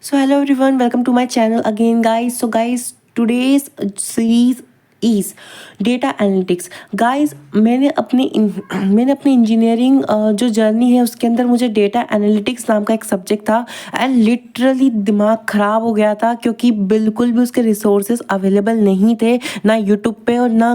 So hello everyone, welcome to my channel again guys. So guys, today's series is data analytics. Guys मैंने अपनी engineering जो journey है उसके अंदर मुझे डेटा एनालिटिक्स नाम का एक सब्जेक्ट था एंड लिटरली दिमाग ख़राब हो गया था क्योंकि बिल्कुल भी उसके रिसोर्सेज अवेलेबल नहीं थे, ना यूट्यूब पे और ना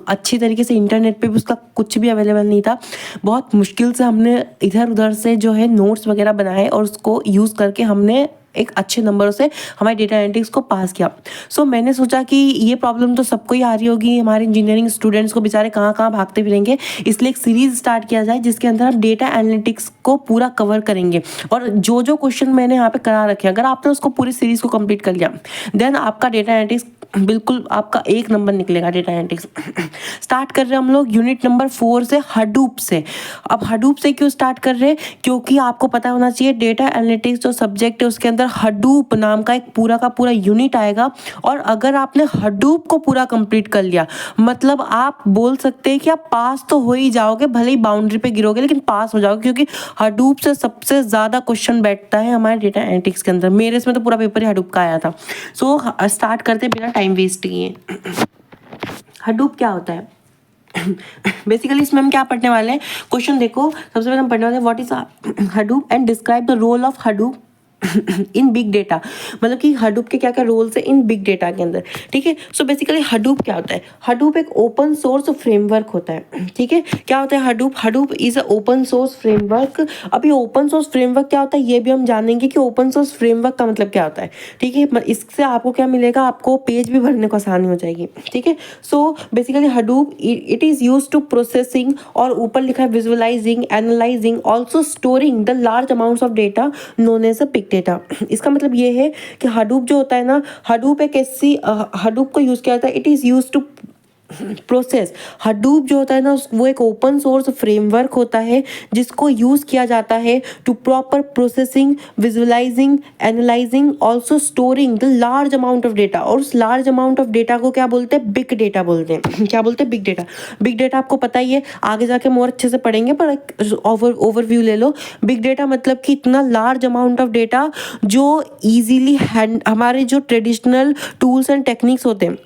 अच्छी तरीके से इंटरनेट पे भी उसका कुछ भी अवेलेबल नहीं था. बहुत मुश्किल से हमने इधर उधर से जो है नोट्स वगैरह बनाए और उसको यूज़ करके हमने एक अच्छे नंबरों से हमारे डेटा एनालिटिक्स को पास किया. सो मैंने सोचा कि ये प्रॉब्लम तो सबको ही आ रही होगी, हमारे इंजीनियरिंग स्टूडेंट्स को बेचारे कहाँ कहाँ भागते फिरेंगे, इसलिए एक सीरीज स्टार्ट किया जाए जिसके अंदर हम डेटा एनालिटिक्स को पूरा कवर करेंगे. और जो जो क्वेश्चन मैंने यहाँ पे करा रखे हैं, अगर आपने उसको पूरी सीरीज को कंप्लीट कर लिया देन आपका डेटा एनालिटिक्स बिल्कुल आपका एक नंबर निकलेगा. डेटा एनालिटिक्स स्टार्ट कर रहे हैं हम लोग यूनिट नंबर 4 से, हडूप से. अब हडूप से क्यों स्टार्ट कर रहे हैं? क्योंकि आपको पता होना चाहिए डेटा एनालिटिक्स जो सब्जेक्ट है उसके अंदर हडूप नाम का एक पूरा का पूरा यूनिट आएगा. और अगर आपने हडूप को पूरा कंप्लीट कर लिया मतलब आप बोल सकते हैं कि आप पास तो हो ही जाओगे, भले ही बाउंड्री पे गिरोगे लेकिन पास हो जाओगे, क्योंकि हडूप से सबसे ज़्यादा क्वेश्चन बैठता है हमारे डेटा एनालिटिक्स के अंदर. मेरे इसमें तो पूरा पेपर ही हडूप का आया था. सो स्टार्ट करते बिना टाइम वेस्ट किए. हडूप क्या होता है? बेसिकली इसमें हम क्या पढ़ने वाले हैं, क्वेश्चन देखो. सबसे पहले हम पढ़ने वाले हैं what is Hadoop and describe the role of Hadoop in big data. मतलब कि हडूप के क्या क्या रोल्स है इन बिग डेटा के अंदर. ठीक है. सो बेसिकली हडूप क्या होता है? हडूप एक ओपन सोर्स फ्रेमवर्क होता है. ठीक है. क्या होता है Hadoop? Hadoop is a open source framework. अब ये ओपन सोर्स फ्रेमवर्क क्या होता है ये भी हम जानेंगे कि ओपन सोर्स फ्रेमवर्क का मतलब क्या होता है. ठीक है. इससे आपको क्या मिलेगा, आपको पेज भी भरने को आसानी हो जाएगी. ठीक है. So basically Hadoop it is use to processing, और ऊपर लिखा है visualizing, analyzing, also storing the large amounts of data known as a big data. इसका मतलब ये है कि हडूप जो होता है ना, हडूप एक ऐसी हडूप को यूज किया जाता है, it is use to process. Hadoop जो होता है ना वो एक ओपन सोर्स फ्रेमवर्क होता है जिसको यूज किया जाता है to proper processing, visualizing, analyzing, also storing the large amount of data. और उस लार्ज अमाउंट ऑफ डेटा को क्या बोलते हैं? बिग डेटा बोलते हैं. क्या बोलते हैं? Big data. बिग डेटा आपको पता ही है, आगे जाके और अच्छे से पढ़ेंगे, पर ओवरव्यू ले लो. बिग डेटा मतलब कि इतना लार्ज अमाउंट ऑफ डेटा जो ईजिली हमारे जो ट्रेडिशनल टूल्स एंड टेक्निक्स होते हैं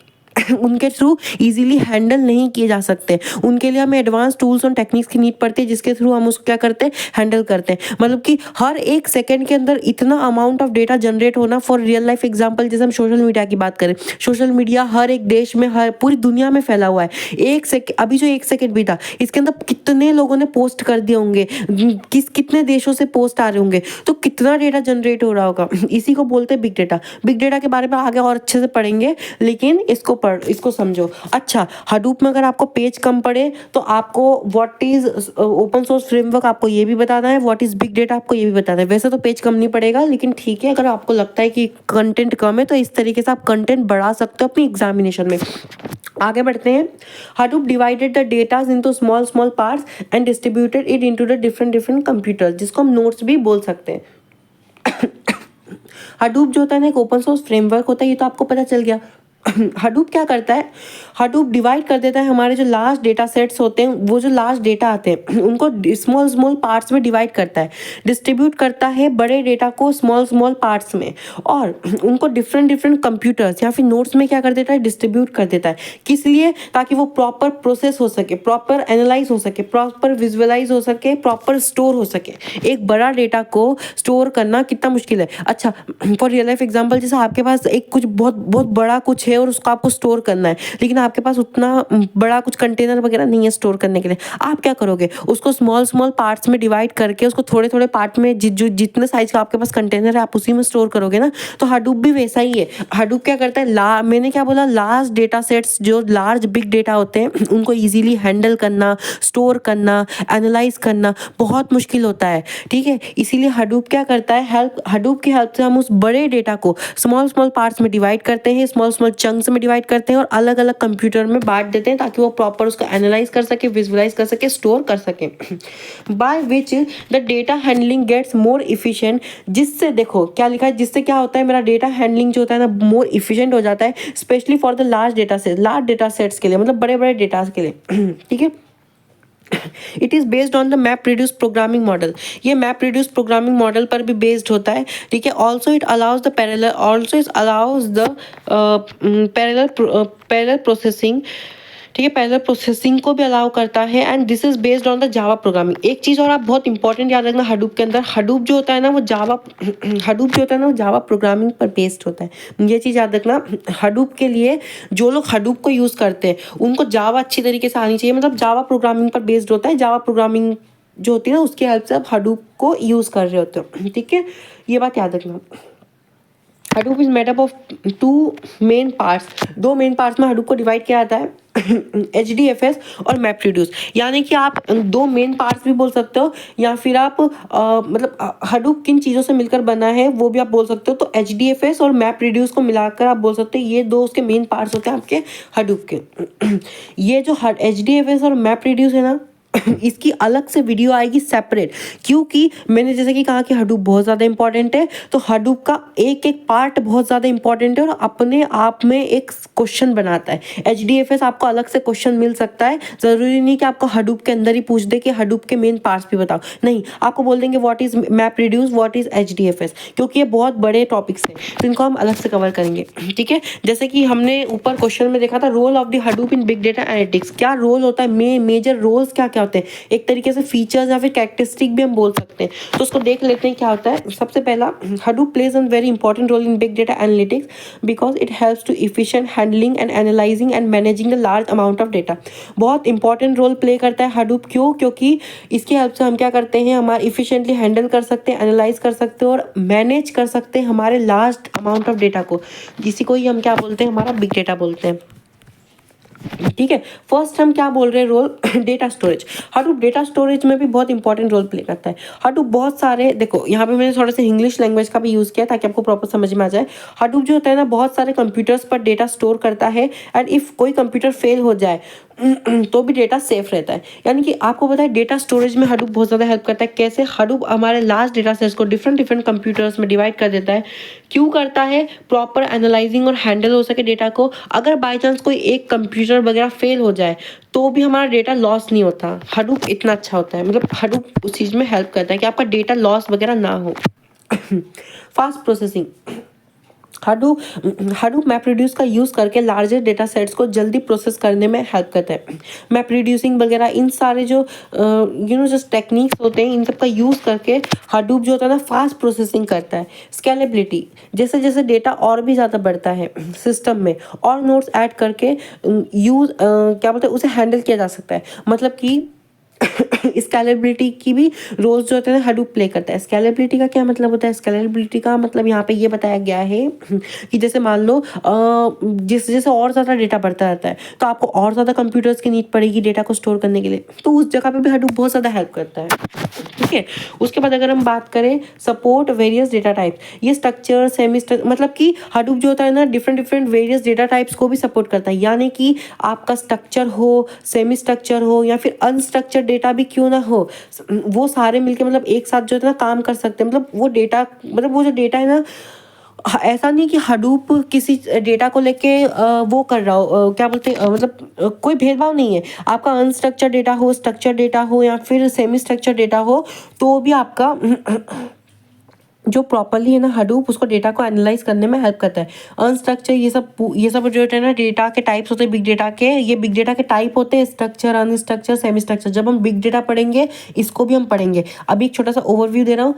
उनके थ्रू इजीली हैंडल नहीं किए जा सकते. उनके लिए हमें एडवांस टूल्स और टेक्निक्स की नीड पड़ती है जिसके थ्रू हम उसको क्या करते हैं? हैंडल करते हैं. मतलब कि हर एक सेकंड के अंदर इतना अमाउंट ऑफ डेटा जनरेट होना. फॉर रियल लाइफ एग्जांपल जैसे हम सोशल मीडिया की बात करें, सोशल मीडिया हर एक देश में, हर पूरी दुनिया में फैला हुआ है. अभी जो एक सेकंड भी था इसके अंदर कितने लोगों ने पोस्ट कर दिए होंगे, कितने देशों से पोस्ट आ रहे होंगे, तो कितना डेटा जनरेट हो रहा होगा. इसी को बोलते हैं बिग डेटा. बिग डेटा के बारे में आगे और अच्छे से पढ़ेंगे, लेकिन इसको समझो. अच्छा, हडूप में अगर आपको पेज कम पड़े तो आपको what is open source framework आपको ये भी बताना है, व्हाट इज बिग डेटा आपको ये भी बताना है. वैसे तो पेज कम नहीं पड़ेगा, लेकिन ठीक है अगर आपको लगता है कि कंटेंट कम है तो इस तरीके से आप कंटेंट बढ़ा सकते हो अपनी एग्जामिनेशन में. आगे बढ़ते हैं. Hadoop divided the datas into small small parts and distributed it into the different computers, जिसको हम नोट्स भी बोल सकते हैं. हडूप जो होता है ना एक ओपन सोर्स फ्रेमवर्क होता है, ये तो आपको पता चल गया. हडूप क्या करता है? हडूप डिवाइड कर देता है हमारे जो लार्ज डेटा सेट्स होते हैं, वो जो लार्ज डेटा आते हैं उनको स्मॉल स्मॉल पार्ट्स में डिवाइड करता है, डिस्ट्रीब्यूट करता है बड़े डेटा को स्मॉल स्मॉल पार्ट्स में, और उनको डिफरेंट कंप्यूटर्स या फिर नोट्स में क्या कर देता है? डिस्ट्रीब्यूट कर देता है. किस लिए? ताकि वो प्रॉपर प्रोसेस हो सके, प्रॉपर एनालाइज हो सके, प्रॉपर विजुअलाइज हो सके, प्रॉपर स्टोर हो सके. एक बड़ा डेटा को स्टोर करना कितना मुश्किल है. अच्छा, फॉर रियल लाइफ एग्जाम्पल, जैसे आपके पास एक कुछ बहुत बहुत बड़ा कुछ है और उसको आपको स्टोर करना है, लेकिन आपके पास उतना बड़ा कुछ कंटेनर वगैरह नहीं है स्टोर करने के लिए. आप क्या करोगे? उसको स्मॉल स्मॉल पार्ट्स में डिवाइड करके उसको थोड़े थोड़े पार्ट में जितने साइज का आपके पास कंटेनर है आप उसी में स्टोर करोगे ना. तो हडूप भी वैसा ही है. हडूप क्या करता है? मैंने क्या बोला? लार्ज डेटा सेट्स, जो लार्ज बिग डेटा होते हैं उनको ईजिली हैंडल करना, स्टोर करना, एनालाइज करना बहुत मुश्किल होता है. ठीक है. इसीलिए हडूप क्या करता है? हडूप की हेल्प से हम उस बड़े डेटा को स्मॉल स्मॉल पार्ट्स में डिवाइड करते हैं, स्मॉल स्मॉल चंक्स में डिवाइड करते हैं और अलग अलग कंप्यूटर में बांट देते हैं ताकि वो प्रॉपर उसको एनालाइज कर सके, विजुअलाइज कर सके, स्टोर कर सके. By which the data handling gets more efficient. जिससे देखो क्या लिखा है, जिससे क्या होता है, मेरा डेटा हैंडलिंग जो होता है ना मोर इफिशिएंट हो जाता है, specially for the large data sets के लिए, मतलब बड़े बड़े डेटा के लिए. ठीक है. It is based on the map reduce programming model. ये मैप रिड्यूस प्रोग्रामिंग मॉडल पर भी बेस्ड होता है, ठीक है। Also it allows the parallel processing, ठीक है, पैरेलल प्रोसेसिंग को भी अलाउ करता है। And this is based on the Java programming. एक चीज़ और आप बहुत इंपॉर्टेंट याद रखना, हडूप के अंदर हडूप जो होता है ना वो जावा प्रोग्रामिंग पर बेस्ड होता है। ये चीज़ याद रखना, हडूप के लिए जो लोग हडूप को यूज़ करते हैं उनको जावा अच्छी तरीके से आनी चाहिए, मतलब जावा प्रोग्रामिंग पर बेस्ड होता है। जावा प्रोग्रामिंग जो होती है ना उसकी हेल्प से आप हडूप को यूज़ कर रहे होते हो, ठीक है, ये बात याद रखना। Hadoop is made up of 2 main parts. 2 main parts में हडूप को डिवाइड किया जाता है, HDFS और MapReduce। यानी कि आप 2 मेन पार्ट्स भी बोल सकते हो, या फिर आप मतलब हडूप किन चीज़ों से मिलकर बना है वो भी आप बोल सकते हो। तो HDFS और MapReduce को मिलाकर आप बोल सकते हो ये 2 उसके मेन पार्ट्स होते हैं आपके हडूप के। ये जो HDFS और MapReduce है ना इसकी अलग से वीडियो आएगी सेपरेट, क्योंकि मैंने जैसे कि कहा कि हडूप बहुत ज़्यादा इंपॉर्टेंट है, तो हडूप का एक एक पार्ट बहुत ज़्यादा इंपॉर्टेंट है और अपने आप में एक क्वेश्चन बनाता है। HDFS आपको अलग से क्वेश्चन मिल सकता है, ज़रूरी नहीं कि आपको हडूप के अंदर ही पूछ दे कि हडूप के मेन पार्ट्स भी बताओ, नहीं, आपको बोल देंगे what is map reduce, what is HDFS, क्योंकि ये बहुत बड़े टॉपिक्स हैं तो इनको हम अलग से कवर करेंगे, ठीक है। जैसे कि हमने ऊपर क्वेश्चन में देखा था role of the Hadoop in big data analytics, क्या रोल होता है, मेजर रोल्स क्या क्या होते हैं, एक तरीके से फीचर्स या फिर कैरेक्टरिस्टिक भी हम बोल सकते हैं। तो उसको देख लेते हैं क्या होता है। सबसे पहला, Hadoop plays an very important role in big data analytics because it helps to efficient handling and analyzing and managing the large amount of data. बहुत इंपॉर्टेंट रोल प्ले करता है हडूप, क्यों, क्योंकि इसकी हेल्प से हम क्या करते हैं, हमारा इफिशिएंटली हैंडल कर सकते हैं, एनालाइज कर सकते हैं और मैनेज कर सकते हैं हमारे लार्ज अमाउंट ऑफ डेटा को, जिसी को ही हम क्या बोलते हैं, हमारा बिग डेटा बोलते हैं, ठीक है। फर्स्ट हम क्या बोल रहे हैं, role data storage. Hadoop data storage में भी बहुत इंपॉर्टेंट रोल प्ले करता है। हडूप बहुत सारे, देखो यहाँ पे मैंने थोड़ा सा इंग्लिश लैंग्वेज का भी यूज़ किया ताकि आपको प्रॉपर समझ में आ जाए। हडूप जो होता है ना बहुत सारे कंप्यूटर्स पर डेटा स्टोर करता है, एंड इफ़ कोई कंप्यूटर फेल हो जाए तो भी डेटा सेफ रहता है। यानी कि आपको पता है डेटा स्टोरेज में हडूप बहुत ज़्यादा हेल्प करता है। कैसे, हडूप हमारे लार्ज डेटा सेट्स को डिफरेंट डिफरेंट कंप्यूटर्स में डिवाइड कर देता है। क्यों करता है, प्रॉपर एनालाइजिंग और हैंडल हो सके डेटा को। अगर बाई चांस कोई एक कंप्यूटर वगैरह फेल हो जाए तो भी हमारा डेटा लॉस नहीं होता। हडूप इतना अच्छा होता है, मतलब हडूप उस चीज़ में हेल्प करता है कि आपका डेटा लॉस वगैरह ना हो। Fast processing, Hadoop map reduce का यूज़ करके लार्जर डेटा सेट्स को जल्दी प्रोसेस करने में हेल्प करता है। मैप रिड्यूसिंग वगैरह इन सारे जो जस्ट टेक्निक्स होते हैं इन सब का यूज़ करके हडूप जो होता है ना फास्ट प्रोसेसिंग करता है। स्केलेबिलिटी, जैसे जैसे डेटा और भी ज़्यादा बढ़ता है सिस्टम में और नोड्स ऐड करके क्या बोलते हैं उसे हैंडल किया जा सकता है। मतलब कि स्केलेबिलिटी की भी रोल्स जो होते हैं हडूप प्ले करता है। स्केलेबिलिटी का क्या मतलब होता है, स्केलेबिलिटी का मतलब यहाँ पे ये बताया गया है कि जैसे मान लो जैसे जैसे और ज़्यादा डेटा बढ़ता रहता है तो आपको और ज़्यादा कंप्यूटर्स की नीड पड़ेगी डेटा को स्टोर करने के लिए, तो उस जगह पे भी हडूप बहुत ज़्यादा हेल्प करता है, ठीक है। उसके बाद अगर हम बात करें सपोर्ट वेरियस डेटा टाइप्स, ये स्ट्रक्चर सेमी स्ट्रक्चर, मतलब कि हडूप जो होता है ना different different various data types को भी सपोर्ट करता है। यानी कि आपका स्ट्रक्चर हो, सेमी स्ट्रक्चर हो या फिर अनस्ट्रक्चर्ड डेटा भी क्यों ना हो, वो सारे मिलके मतलब एक साथ जो है ना काम कर सकते हैं। मतलब वो डेटा, मतलब वो जो डेटा है ना, ऐसा नहीं कि हडूप किसी डेटा को लेके वो कर रहा हो, क्या बोलते हैं मतलब कोई भेदभाव नहीं है। आपका अनस्ट्रक्चर्ड डेटा हो, स्ट्रक्चर्ड डेटा हो या फिर सेमी स्ट्रक्चर्ड डेटा हो तो भी आपका जो प्रॉपरली है ना हडूप उसको डेटा को एनालाइज करने में हेल्प करता है। अनस्ट्रक्चर ये सब जो है ना डेटा के टाइप्स होते हैं बिग डेटा के, ये बिग डेटा के टाइप होते हैं स्ट्रक्चर, अनस्ट्रक्चर, सेमी स्ट्रक्चर। जब हम बिग डेटा पढ़ेंगे इसको भी हम पढ़ेंगे। अभी एक छोटा सा ओवरव्यू दे रहा हूँ।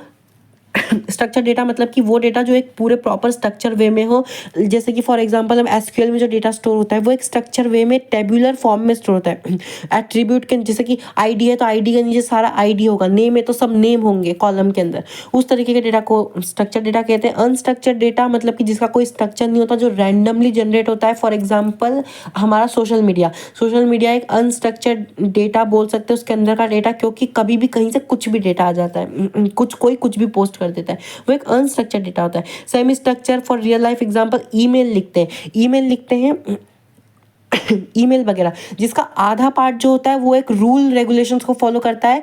स्ट्रक्चर डेटा मतलब कि वो डेटा जो एक पूरे प्रॉपर स्ट्रक्चर वे में हो, जैसे कि फॉर एग्जांपल हम एसक्यूएल में जो डेटा स्टोर होता है वो एक स्ट्रक्चर वे में टेबुलर फॉर्म में स्टोर होता है। एट्रीब्यूट के जैसे कि आईडी है तो आईडी के नीचे सारा आईडी होगा, नेम है तो सब नेम होंगे कॉलम के अंदर, उस तरीके के डेटा को स्ट्रक्चर डेटा कहते हैं। अनस्ट्रक्चर्ड डेटा मतलब कि जिसका कोई स्ट्रक्चर नहीं होता, जो रैंडमली जनरेट होता है। फॉर एग्जाम्पल हमारा सोशल मीडिया एक अनस्ट्रक्चर्ड डेटा बोल सकते हैं उसके अंदर का डेटा, क्योंकि कभी भी कहीं से कुछ भी डेटा आ जाता है, कुछ भी पोस्ट कर देता है, वो एक अनस्ट्रक्चर्ड डेटा होता है। Semi structure for real life example email लिखते हैं ईमेल वगैरह, जिसका आधा पार्ट जो होता है वो एक रूल रेगुलेशंस को फॉलो करता है,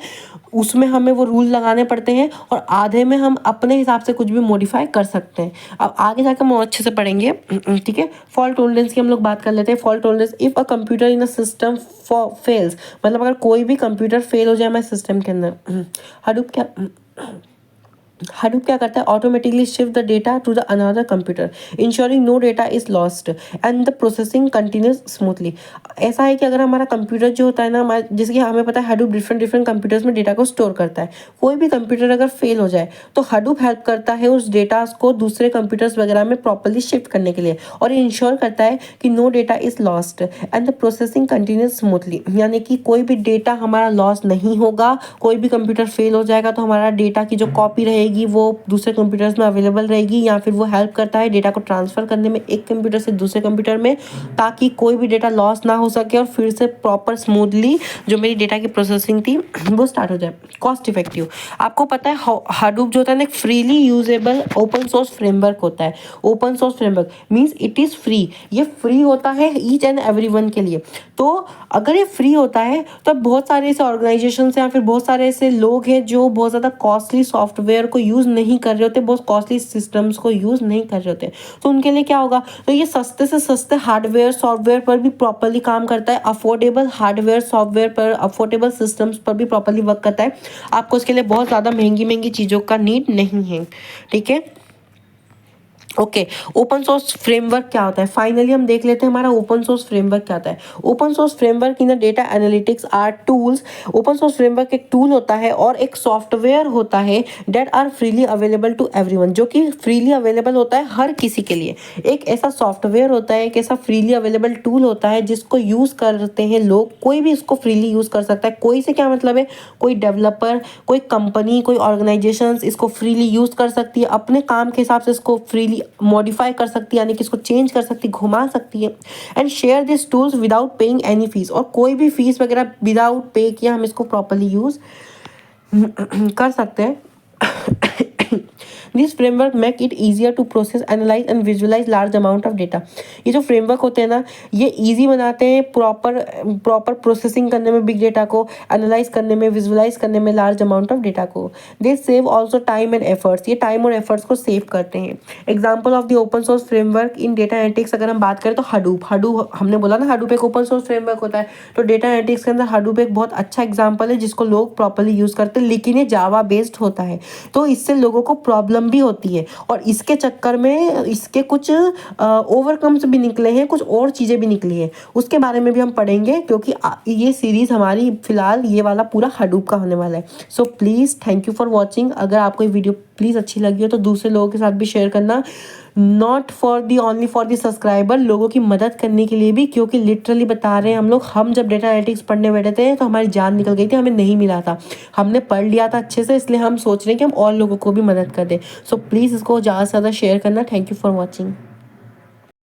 उसमें हमें वो रूल लगाने पड़ते हैं और आधे में हम अपने हिसाब से कुछ भी मॉडिफाई कर सकते हैं। अब आगे जाकर हम और अच्छे से पढ़ेंगे, ठीक है। फॉल्ट टॉलरेंस की हम लोग बात कर लेते हैं। Fault tolerance, if a computer in a system fails, मतलब अगर कोई भी कंप्यूटर फेल हो जाए हमारे सिस्टम के अंदर, Hadoop क्या करता है, automatically shift the data to the another computer, ensuring no data is lost and the processing continues smoothly. ऐसा है कि अगर हमारा कंप्यूटर जो होता है ना, हमारा जैसे कि हमें पता है Hadoop डिफरेंट डिफरेंट कंप्यूटर्स में डेटा को स्टोर करता है। कोई भी कंप्यूटर अगर फेल हो जाए तो Hadoop हेल्प करता है उस डेटा को दूसरे कंप्यूटर्स वगैरह में प्रॉपरली शिफ्ट करने के लिए, और ये इंश्योर करता है कि no data is lost and the processing continues smoothly, यानी कि कोई भी डेटा हमारा लॉस नहीं होगा। कोई भी कंप्यूटर फेल हो जाएगा तो हमारा डेटा की जो कॉपी रहेगी वो दूसरे कंप्यूटर्स में अवेलेबल रहेगी, या फिर वो हेल्प करता है डेटा को ट्रांसफ़र करने में एक कंप्यूटर से दूसरे कंप्यूटर में, ताकि कोई भी डेटा लॉस ना हो सके और फिर से प्रॉपर स्मूथली जो मेरी डेटा की प्रोसेसिंग थी वो स्टार्ट हो जाए। कॉस्ट इफेक्टिव, आपको पता है Hadoop जो होता है ना, एक freely usable open source framework होता है। Open source framework means it is free, ये फ्री होता है ईच एंड एवरीवन के लिए। तो अगर ये फ्री होता है तो बहुत सारे ऐसे ऑर्गेनाइजेशन या फिर बहुत सारे ऐसे लोग हैं जो बहुत ज़्यादा कॉस्टली सॉफ्टवेयर को यूज़ नहीं कर रहे होते, बहुत कॉस्टली सिस्टम्स को यूज़ नहीं कर रहे होते, तो उनके लिए क्या होगा, तो ये सस्ते से सस्ते हार्डवेयर सॉफ्टवेयर पर भी प्रॉपरली काम करता है, अफोर्डेबल हार्डवेयर सॉफ्टवेयर पर, अफोर्डेबल सिस्टम्स पर भी प्रॉपरली वर्क करता है। आपको उसके लिए बहुत ज़्यादा महंगी महंगी चीज़ों का नीड नहीं है, ठीक है। ओके, ओपन सोर्स फ्रेमवर्क क्या होता है, फाइनली हम देख लेते हैं हमारा ओपन सोर्स फ्रेमवर्क क्या होता है। Open source framework in data analytics are tools. Open source framework एक टूल होता है और एक सॉफ्टवेयर होता है that are freely available to everyone, जो कि फ्रीली अवेलेबल होता है हर किसी के लिए। एक ऐसा सॉफ्टवेयर होता है, एक ऐसा फ्रीली अवेलेबल टूल होता है जिसको यूज़ करते हैं लोग, कोई भी इसको फ्रीली यूज़ कर सकता है। कोई से क्या मतलब है, कोई डेवलपर, कोई कंपनी, कोई ऑर्गेनाइजेशन इसको फ्रीली यूज़ कर सकती है, अपने काम के हिसाब से इसको फ्रीली मॉडिफाई कर सकती है, यानी कि इसको चेंज कर सकती है, घुमा सकती है। And share this tools without paying any fees, और कोई भी फीस वगैरह विदाउट पे किया हम इसको प्रॉपरली यूज़ कर सकते हैं। This framework make it easier to process, analyze and visualize large amount of data. ये जो फ्रेमवर्क होते हैं ना, ये ईजी बनाते हैं प्रॉपर प्रोसेसिंग करने में, बिग डेटा को एनालाइज करने में, विजुअलाइज करने में, लार्ज अमाउंट ऑफ डेटा को। They save also time and efforts, ये टाइम और एफर्ट्स को सेव करते हैं। Example of the open source framework in data analytics अगर हम बात करें तो Hadoop हमने बोला ना, Hadoop एक ओपन सोर्स फ्रेमवर्क होता है, तो डेटा एनालिटिक्स के अंदर Hadoop एक बहुत अच्छा एग्जाम्पल है जिसको लोग प्रॉपरली यूज़ करते हैं, लेकिन ये जावा बेस्ड होता है, तो इससे लोगों को प्रॉब्लम भी होती है, और इसके चक्कर में इसके कुछ ओवरकम्स भी निकले हैं, कुछ और चीज़ें भी निकली हैं, उसके बारे में भी हम पढ़ेंगे, क्योंकि ये सीरीज़ हमारी फिलहाल ये वाला पूरा Hadoop का होने वाला है। So please thank you for watching. अगर आपको ये वीडियो प्लीज़ अच्छी लगी हो तो दूसरे लोगों के साथ भी शेयर करना, not for the only for the subscriber, लोगों की मदद करने के लिए भी, क्योंकि लिटरली बता रहे हैं हम लोग, हम जब डेटा एनालिटिक्स पढ़ने बैठे थे तो हमारी जान निकल गई थी, हमें नहीं मिला था, हमने पढ़ लिया था अच्छे से, इसलिए हम सोच रहे हैं कि हम और लोगों को भी मदद कर दें। सो प्लीज़ इसको ज़्यादा से ज़्यादा शेयर करना। Thank you for watching.